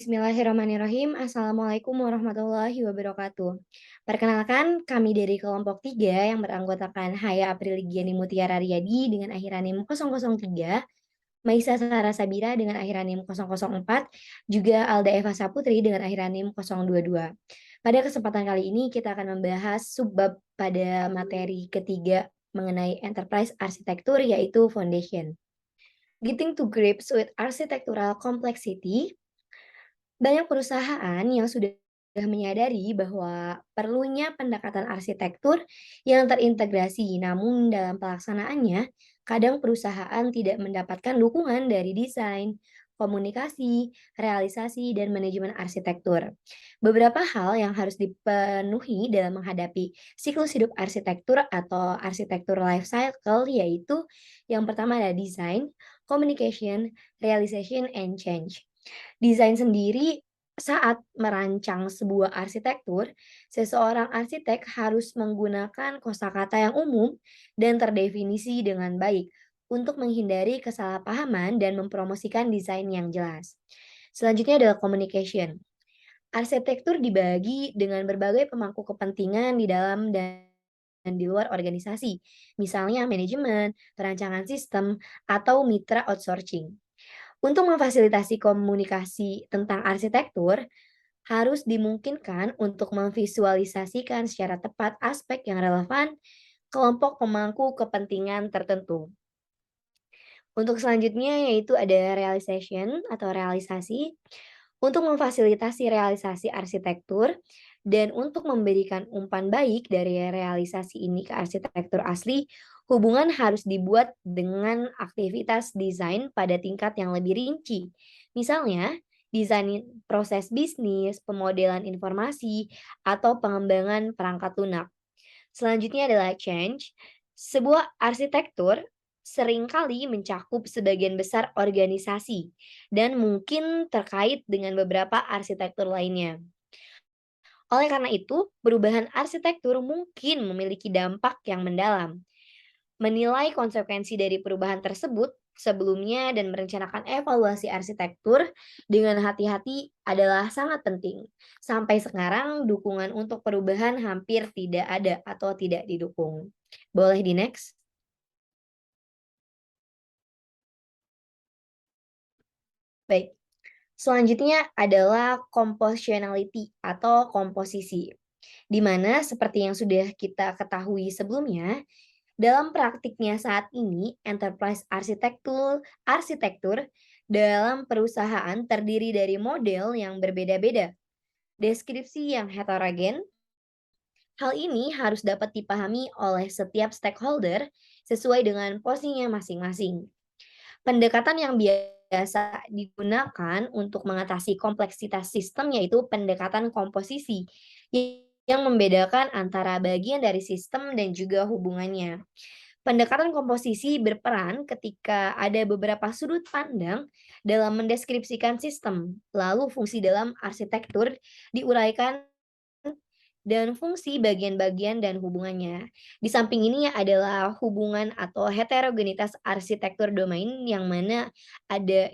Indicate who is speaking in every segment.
Speaker 1: Bismillahirrahmanirrahim. Assalamualaikum warahmatullahi wabarakatuh. Perkenalkan, kami dari kelompok 3 yang beranggotakan Haya Apriligiani Mutiara Riyadi dengan akhiran NIM 003, Maisa Sarah Sabira dengan akhiran NIM 004, juga Alda Eva Saputri dengan akhiran NIM 022. Pada kesempatan kali ini kita akan membahas subbab pada materi ketiga mengenai enterprise arsitektur yaitu foundation. Getting to grips with architectural complexity. Banyak perusahaan yang sudah menyadari bahwa perlunya pendekatan arsitektur yang terintegrasi, namun dalam pelaksanaannya, kadang perusahaan tidak mendapatkan dukungan dari desain, komunikasi, realisasi, dan manajemen arsitektur. Beberapa hal yang harus dipenuhi dalam menghadapi siklus hidup arsitektur atau arsitektur life cycle yaitu yang pertama adalah design, communication, realization, and change. Desain sendiri saat merancang sebuah arsitektur, seseorang arsitek harus menggunakan kosakata yang umum dan terdefinisi dengan baik untuk menghindari kesalahpahaman dan mempromosikan desain yang jelas. Selanjutnya adalah communication. Arsitektur dibagi dengan berbagai pemangku kepentingan di dalam dan di luar organisasi, misalnya manajemen, perancangan sistem, atau mitra outsourcing. Untuk memfasilitasi komunikasi tentang arsitektur, harus dimungkinkan untuk memvisualisasikan secara tepat aspek yang relevan kelompok pemangku kepentingan tertentu. Untuk selanjutnya yaitu ada realization atau realisasi. Untuk memfasilitasi realisasi arsitektur dan untuk memberikan umpan baik dari realisasi ini ke arsitektur asli, hubungan harus dibuat dengan aktivitas desain pada tingkat yang lebih rinci. Misalnya, desain proses bisnis, pemodelan informasi, atau pengembangan perangkat lunak. Selanjutnya adalah change. Sebuah arsitektur seringkali mencakup sebagian besar organisasi dan mungkin terkait dengan beberapa arsitektur lainnya. Oleh karena itu, perubahan arsitektur mungkin memiliki dampak yang mendalam. Menilai konsekuensi dari perubahan tersebut sebelumnya dan merencanakan evaluasi arsitektur dengan hati-hati adalah sangat penting. Sampai sekarang, dukungan untuk perubahan hampir tidak ada atau tidak didukung. Boleh di next? Baik. Selanjutnya adalah compositionality atau komposisi, di mana seperti yang sudah kita ketahui sebelumnya, dalam praktiknya saat ini enterprise arsitektur dalam perusahaan terdiri dari model yang berbeda-beda, deskripsi yang heterogen. Hal ini harus dapat dipahami oleh setiap stakeholder sesuai dengan posisinya masing-masing. Pendekatan yang biasa digunakan untuk mengatasi kompleksitas sistem yaitu pendekatan komposisi yang membedakan antara bagian dari sistem dan juga hubungannya. Pendekatan komposisi berperan ketika ada beberapa sudut pandang dalam mendeskripsikan sistem, lalu fungsi dalam arsitektur diuraikan dan fungsi bagian-bagian dan hubungannya. Di samping ini adalah hubungan atau heterogenitas arsitektur domain yang mana ada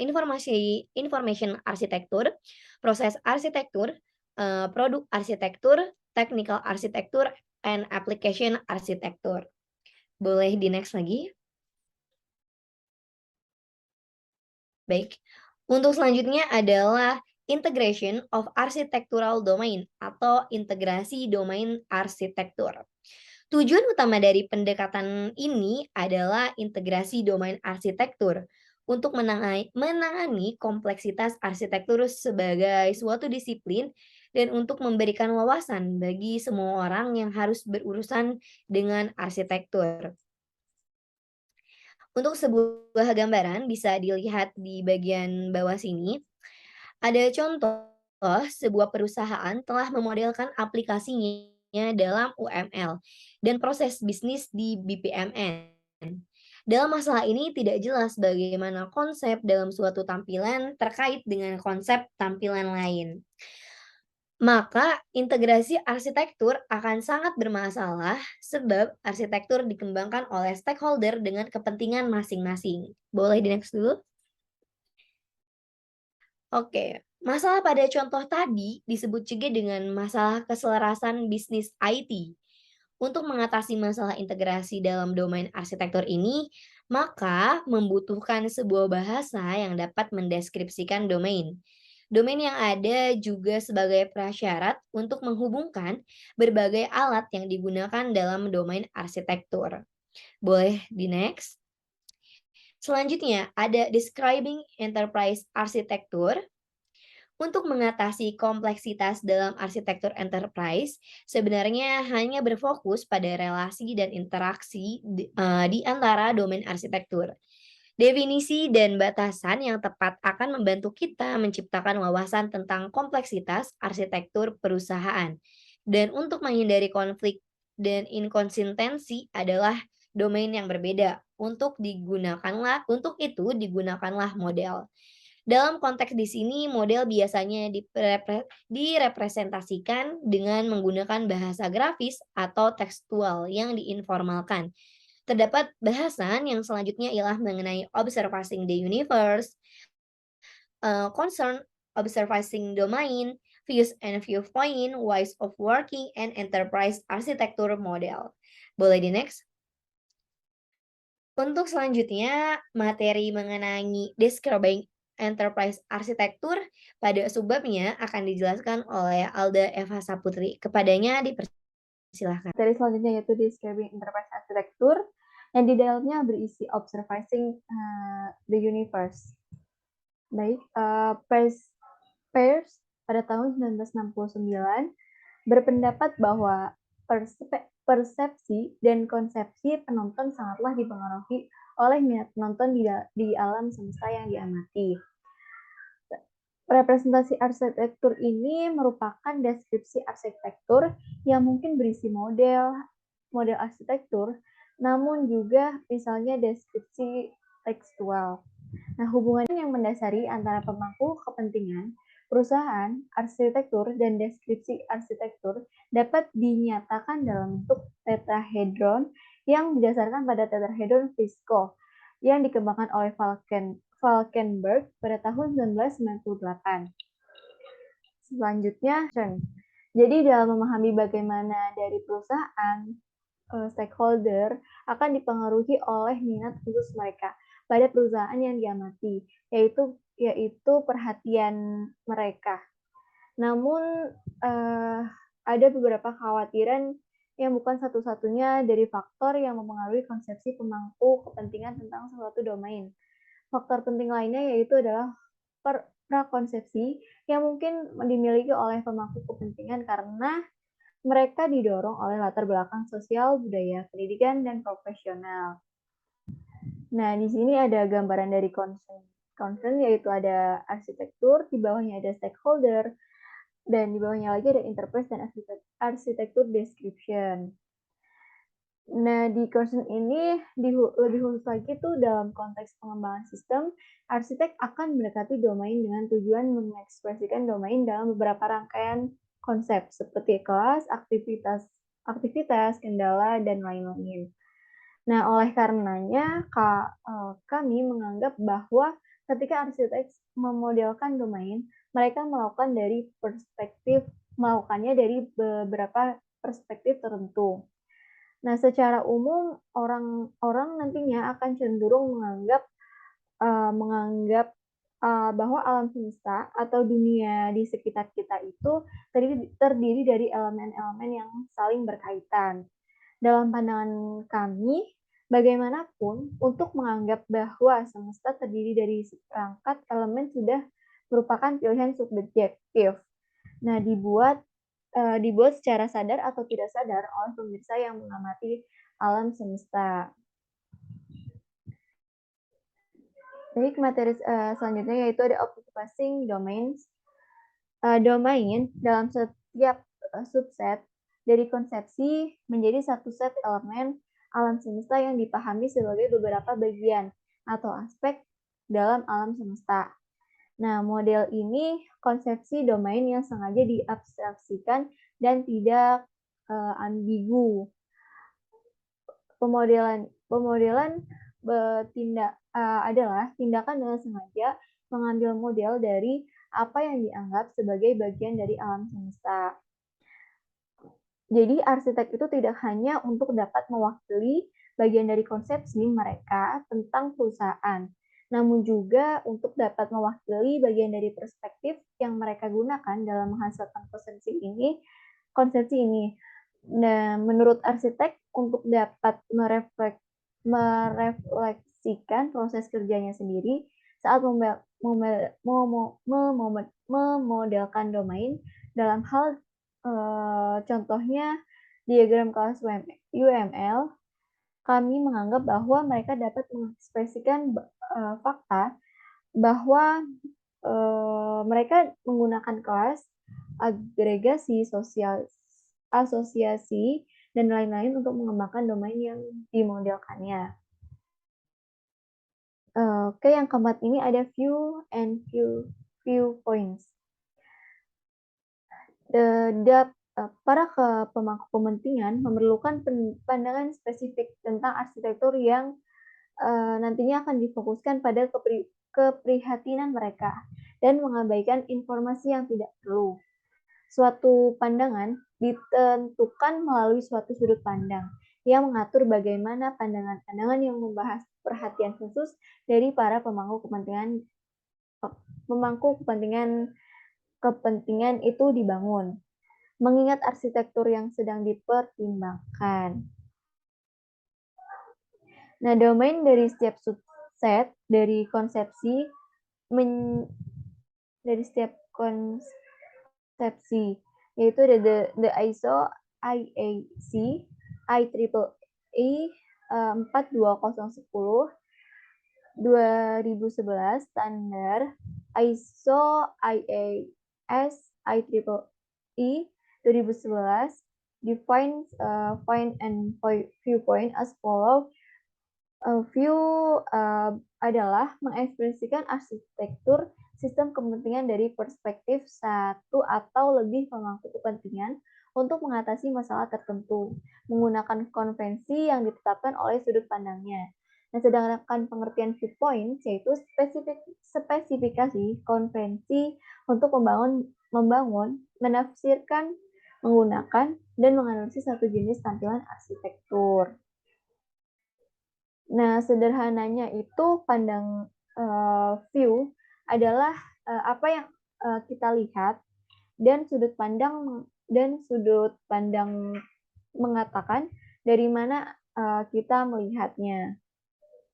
Speaker 1: information arsitektur, proses arsitektur, produk arsitektur, technical arsitektur, and application arsitektur. Boleh di next lagi? Baik. Untuk selanjutnya adalah integration of architectural domain atau integrasi domain arsitektur. Tujuan utama dari pendekatan ini adalah integrasi domain arsitektur untuk menangani kompleksitas arsitektur sebagai suatu disiplin dan untuk memberikan wawasan bagi semua orang yang harus berurusan dengan arsitektur. Untuk sebuah gambaran bisa dilihat di bagian bawah sini. Ada contoh sebuah perusahaan telah memodelkan aplikasinya dalam UML dan proses bisnis di BPMN. Dalam masalah ini tidak jelas bagaimana konsep dalam suatu tampilan terkait dengan konsep tampilan lain. Maka integrasi arsitektur akan sangat bermasalah sebab arsitektur dikembangkan oleh stakeholder dengan kepentingan masing-masing. Boleh di next dulu? Oke, masalah pada contoh tadi disebut juga dengan masalah keselarasan bisnis IT. Untuk mengatasi masalah integrasi dalam domain arsitektur ini, maka membutuhkan sebuah bahasa yang dapat mendeskripsikan domain. Domain yang ada juga sebagai prasyarat untuk menghubungkan berbagai alat yang digunakan dalam domain arsitektur. Boleh di next? Selanjutnya ada describing enterprise architecture. Untuk mengatasi kompleksitas dalam arsitektur enterprise, sebenarnya hanya berfokus pada relasi dan interaksi di antara domain arsitektur. Definisi dan batasan yang tepat akan membantu kita menciptakan wawasan tentang kompleksitas arsitektur perusahaan. Dan untuk menghindari konflik dan inkonsistensi adalah domain yang berbeda. Untuk itu digunakanlah model. Dalam konteks di sini, model biasanya direpresentasikan dengan menggunakan bahasa grafis atau tekstual yang diinformalkan. Terdapat bahasan yang selanjutnya ialah mengenai observing the universe, concern observing domain, views and viewpoint, ways of working, and enterprise architecture model. Boleh di next? Untuk selanjutnya, materi mengenai describing enterprise arsitektur pada subbabnya akan dijelaskan oleh Alda Eva Saputri. Kepadanya dipersilahkan.
Speaker 2: Materi selanjutnya yaitu Describing Enterprise Architecture yang di dalamnya berisi Observing the Universe. Baik, Peirce pada tahun 1969 berpendapat bahwa persepsi dan konsepsi penonton sangatlah dipengaruhi oleh minat penonton di alam semesta yang diamati. Representasi arsitektur ini merupakan deskripsi arsitektur yang mungkin berisi model arsitektur, namun juga misalnya deskripsi tekstual. Nah, hubungan yang mendasari antara pemangku kepentingan, perusahaan, arsitektur, dan deskripsi arsitektur dapat dinyatakan dalam bentuk tetrahedron yang didasarkan pada tetrahedron Frisco yang dikembangkan oleh Falkenberg pada tahun 1998. Selanjutnya, jadi dalam memahami bagaimana dari perusahaan, stakeholder akan dipengaruhi oleh minat khusus mereka pada perusahaan yang diamati, yaitu perhatian mereka. Namun ada beberapa kekhawatiran yang bukan satu-satunya dari faktor yang mempengaruhi konsepsi pemangku kepentingan tentang suatu domain. Faktor penting lainnya yaitu adalah prakonsepsi yang mungkin dimiliki oleh pemangku kepentingan karena mereka didorong oleh latar belakang sosial, budaya, pendidikan, dan profesional. Nah, di sini ada gambaran dari concern. Concern yaitu ada arsitektur, di bawahnya ada stakeholder, dan di bawahnya lagi ada enterprise dan arsitektur description. Nah, di concern ini lebih khusus lagi tuh dalam konteks pengembangan sistem, arsitek akan mendekati domain dengan tujuan mengekspresikan domain dalam beberapa rangkaian konsep seperti kelas, aktivitas, kendala, dan lain-lain. Nah, oleh karenanya kami menganggap bahwa ketika arsitek memodelkan domain, mereka melakukannya dari beberapa perspektif tertentu. Nah, secara umum orang nantinya akan cenderung menganggap bahwa alam semesta atau dunia di sekitar kita itu terdiri dari elemen-elemen yang saling berkaitan. Dalam pandangan kami, bagaimanapun untuk menganggap bahwa semesta terdiri dari seperangkat elemen sudah merupakan pilihan subjektif. Nah, dibuat secara sadar atau tidak sadar oleh pemirsa yang mengamati alam semesta. Baik, materi selanjutnya yaitu ada observing domains. Domain dalam setiap subset dari konsepsi menjadi satu set elemen alam semesta yang dipahami sebagai beberapa bagian atau aspek dalam alam semesta. Nah, model ini konsepsi domain yang sengaja diabstraksikan dan tidak ambigu. Pemodelan adalah tindakan dengan sengaja mengambil model dari apa yang dianggap sebagai bagian dari alam semesta. Jadi arsitek itu tidak hanya untuk dapat mewakili bagian dari konsepsi mereka tentang perusahaan, namun juga untuk dapat mewakili bagian dari perspektif yang mereka gunakan dalam menghasilkan konsepsi ini. Nah, menurut arsitek untuk dapat merefleksikan proses kerjanya sendiri saat memodelkan domain dalam hal contohnya diagram kelas UML, kami menganggap bahwa mereka dapat mengekspresikan fakta bahwa mereka menggunakan kelas, agregasi, sosial, asosiasi, dan lain-lain untuk mengembangkan domain yang dimodelkannya. Oke, yang keempat ini ada view points. Para pemangku kepentingan memerlukan pandangan spesifik tentang arsitektur yang nantinya akan difokuskan pada keprihatinan mereka dan mengabaikan informasi yang tidak perlu. Suatu pandangan ditentukan melalui suatu sudut pandang yang mengatur bagaimana pandangan-pandangan yang membahas perhatian khusus dari para pemangku kepentingan itu dibangun, mengingat arsitektur yang sedang dipertimbangkan. Nah, domain dari setiap subset dari setiap konsepsi yaitu ada the ISO IAC IEEE 42010 2011 standar ISO IAS IEEE 2011 defines point and viewpoint as follow. View adalah mengekspresikan arsitektur sistem kepentingan dari perspektif satu atau lebih pemangku kepentingan untuk mengatasi masalah tertentu menggunakan konvensi yang ditetapkan oleh sudut pandangnya. Nah, sedangkan pengertian viewpoint yaitu spesifikasi konvensi untuk membangun, menafsirkan, menggunakan, dan menganalisis satu jenis tampilan arsitektur. Nah, sederhananya itu view adalah apa yang kita lihat dan sudut pandang mengatakan dari mana kita melihatnya.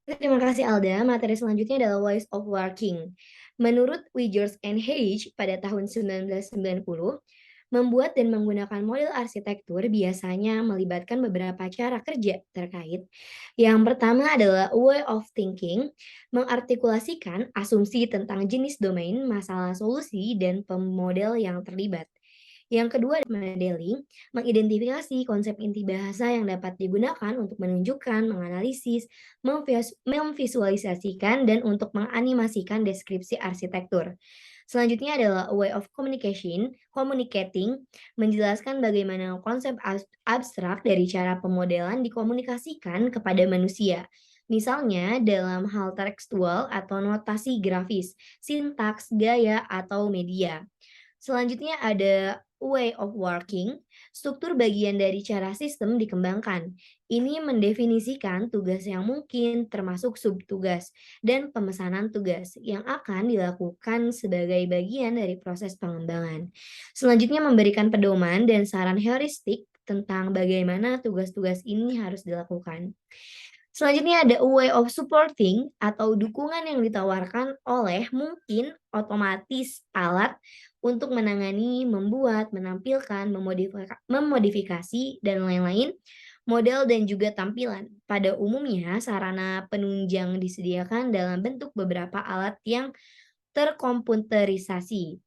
Speaker 1: Terima kasih Alda. Materi selanjutnya adalah Ways of Working. Menurut Wigers and Hage pada tahun 1990, membuat dan menggunakan model arsitektur biasanya melibatkan beberapa cara kerja terkait. Yang pertama adalah way of thinking, mengartikulasikan asumsi tentang jenis domain, masalah solusi, dan pemodel yang terlibat. Yang kedua, modeling, mengidentifikasi konsep inti bahasa yang dapat digunakan untuk menunjukkan, menganalisis, memvisualisasikan, dan untuk menganimasikan deskripsi arsitektur. Selanjutnya adalah a way of communicating, menjelaskan bagaimana konsep abstrak dari cara pemodelan dikomunikasikan kepada manusia. Misalnya dalam hal tekstual atau notasi grafis, sintaks, gaya, atau media. Selanjutnya ada way of working, struktur bagian dari cara sistem dikembangkan. Ini mendefinisikan tugas yang mungkin termasuk subtugas dan pemesanan tugas yang akan dilakukan sebagai bagian dari proses pengembangan. Selanjutnya memberikan pedoman dan saran heuristik tentang bagaimana tugas-tugas ini harus dilakukan. Selanjutnya ada a way of supporting atau dukungan yang ditawarkan oleh mungkin otomatis alat untuk menangani, membuat, menampilkan, memodifikasi, dan lain-lain, model dan juga tampilan. Pada umumnya, sarana penunjang disediakan dalam bentuk beberapa alat yang terkomputerisasi.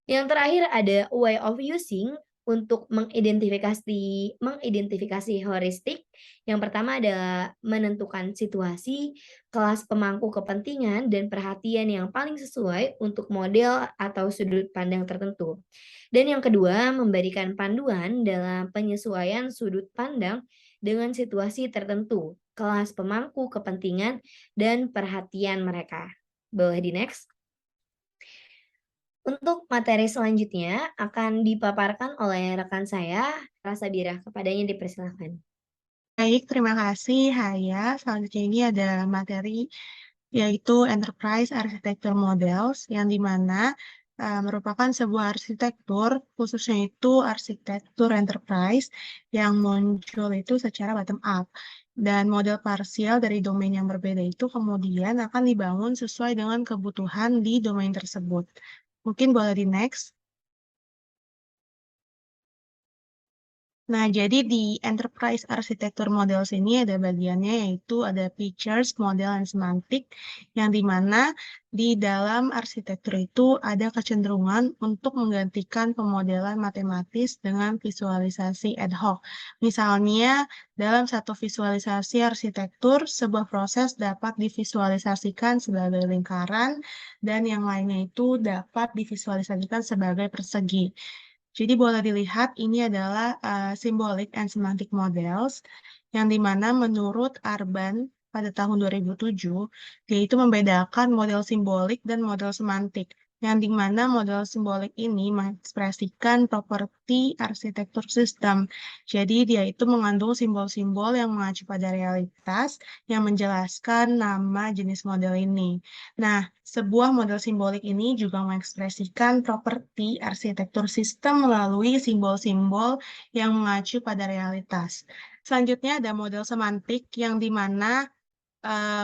Speaker 1: Yang terakhir ada way of using untuk mengidentifikasi heuristik. Yang pertama adalah menentukan situasi, kelas pemangku kepentingan, dan perhatian yang paling sesuai untuk model atau sudut pandang tertentu. Dan yang kedua, memberikan panduan dalam penyesuaian sudut pandang dengan situasi tertentu, kelas pemangku kepentingan, dan perhatian mereka. Boleh di next? Untuk materi selanjutnya akan dipaparkan oleh rekan saya, Rasa Birah. Kepadanya dipersilakan.
Speaker 3: Baik, terima kasih Haya. Selanjutnya ini ada materi yaitu Enterprise Architecture Models yang dimana merupakan sebuah arsitektur, khususnya itu arsitektur enterprise yang muncul itu secara bottom up. Dan model parsial dari domain yang berbeda itu kemudian akan dibangun sesuai dengan kebutuhan di domain tersebut. Mungkin boleh di next. Nah, jadi di Enterprise Architecture Models ini ada bagiannya yaitu ada Features, Model, dan Semantic, yang dimana di dalam arsitektur itu ada kecenderungan untuk menggantikan pemodelan matematis dengan visualisasi ad hoc. Misalnya, dalam satu visualisasi arsitektur, sebuah proses dapat divisualisasikan sebagai lingkaran, dan yang lainnya itu dapat divisualisasikan sebagai persegi. Jadi boleh dilihat ini adalah symbolic and semantic models yang dimana menurut Arban pada tahun 2007 yaitu membedakan model simbolik dan model semantik yang dimana model simbolik ini mengekspresikan properti arsitektur sistem. Jadi dia itu mengandung simbol-simbol yang mengacu pada realitas yang menjelaskan nama jenis model ini. Nah, sebuah model simbolik ini juga mengekspresikan properti arsitektur sistem melalui simbol-simbol yang mengacu pada realitas. Selanjutnya ada model semantik yang dimana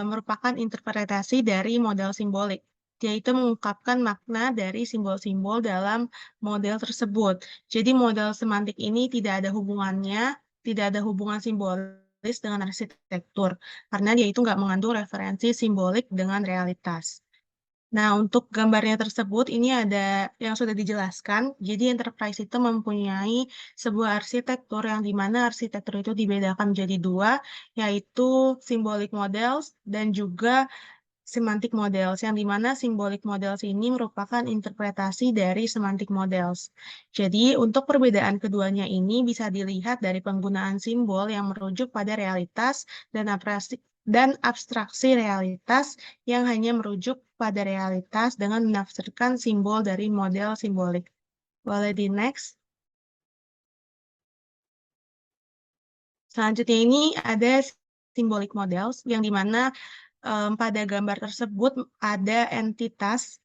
Speaker 3: merupakan interpretasi dari model simbolik, yaitu mengungkapkan makna dari simbol-simbol dalam model tersebut. Jadi model semantik ini tidak ada hubungan simbolis dengan arsitektur, karena dia itu nggak mengandung referensi simbolik dengan realitas. Nah, untuk gambarnya tersebut, ini ada yang sudah dijelaskan. Jadi, enterprise itu mempunyai sebuah arsitektur yang dimana arsitektur itu dibedakan menjadi dua, yaitu symbolic models dan juga semantic models, yang dimana symbolic models ini merupakan interpretasi dari semantic models. Jadi, untuk perbedaan keduanya ini bisa dilihat dari penggunaan simbol yang merujuk pada realitas dan abstraksi realitas yang hanya merujuk pada realitas dengan menafsirkan simbol dari model simbolik. Boleh di next. Selanjutnya ini ada symbolic models yang dimana pada gambar tersebut ada entitas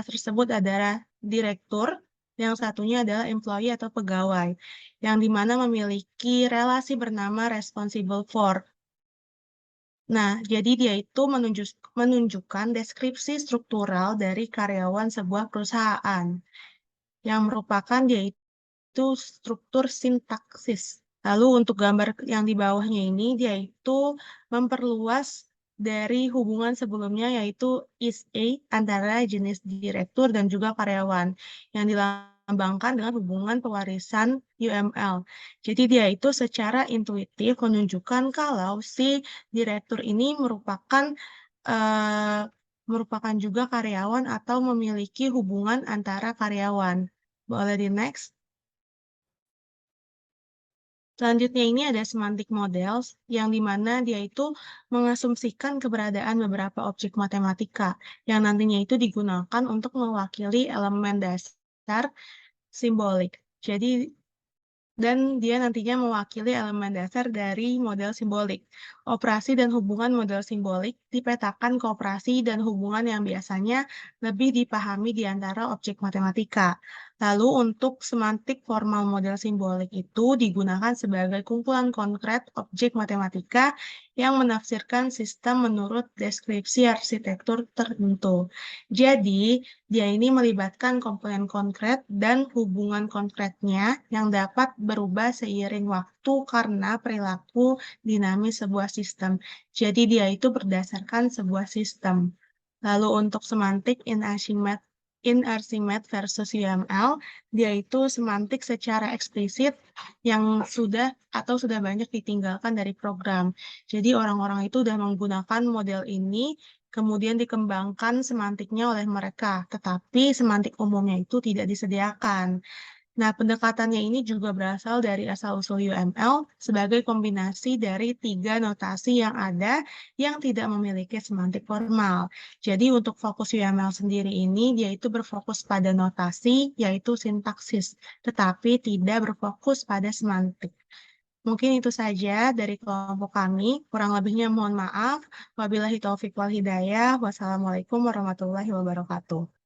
Speaker 3: tersebut adalah direktur, yang satunya adalah employee atau pegawai, yang dimana memiliki relasi bernama responsible for. Nah, jadi dia itu menunjukkan deskripsi struktural dari karyawan sebuah perusahaan, yang merupakan dia itu struktur sintaksis. Lalu untuk gambar yang di bawahnya ini, dia itu memperluas dari hubungan sebelumnya yaitu is a antara jenis direktur dan juga karyawan yang dilambangkan dengan hubungan pewarisan UML. Jadi dia itu secara intuitif menunjukkan kalau si direktur ini eh, merupakan juga karyawan atau memiliki hubungan antara karyawan. Boleh di next. Selanjutnya ini ada semantic models yang dimana dia itu mengasumsikan keberadaan beberapa objek matematika yang nantinya itu digunakan untuk mewakili elemen dasar simbolik. Jadi dan dia nantinya mewakili elemen dasar dari model simbolik. Operasi dan hubungan model simbolik dipetakan ke operasi dan hubungan yang biasanya lebih dipahami di antara objek matematika. Lalu untuk semantik formal model simbolik itu digunakan sebagai kumpulan konkret objek matematika yang menafsirkan sistem menurut deskripsi arsitektur tertentu. Jadi, dia ini melibatkan komponen konkret dan hubungan konkretnya yang dapat berubah seiring waktu karena perilaku dinamis sebuah sistem. Jadi dia itu berdasarkan sebuah sistem. Lalu untuk semantik in Archimedes versus UML, dia itu semantik secara eksplisit yang sudah banyak ditinggalkan dari program. Jadi orang-orang itu sudah menggunakan model ini kemudian dikembangkan semantiknya oleh mereka, tetapi semantik umumnya itu tidak disediakan. Nah, pendekatannya ini juga berasal dari asal-usul UML sebagai kombinasi dari 3 notasi yang ada yang tidak memiliki semantik formal. Jadi untuk fokus UML sendiri ini, dia itu berfokus pada notasi, yaitu sintaksis, tetapi tidak berfokus pada semantik. Mungkin itu saja dari kelompok kami. Kurang lebihnya mohon maaf. Wabillahi taufiq wal hidayah. Wassalamualaikum warahmatullahi wabarakatuh.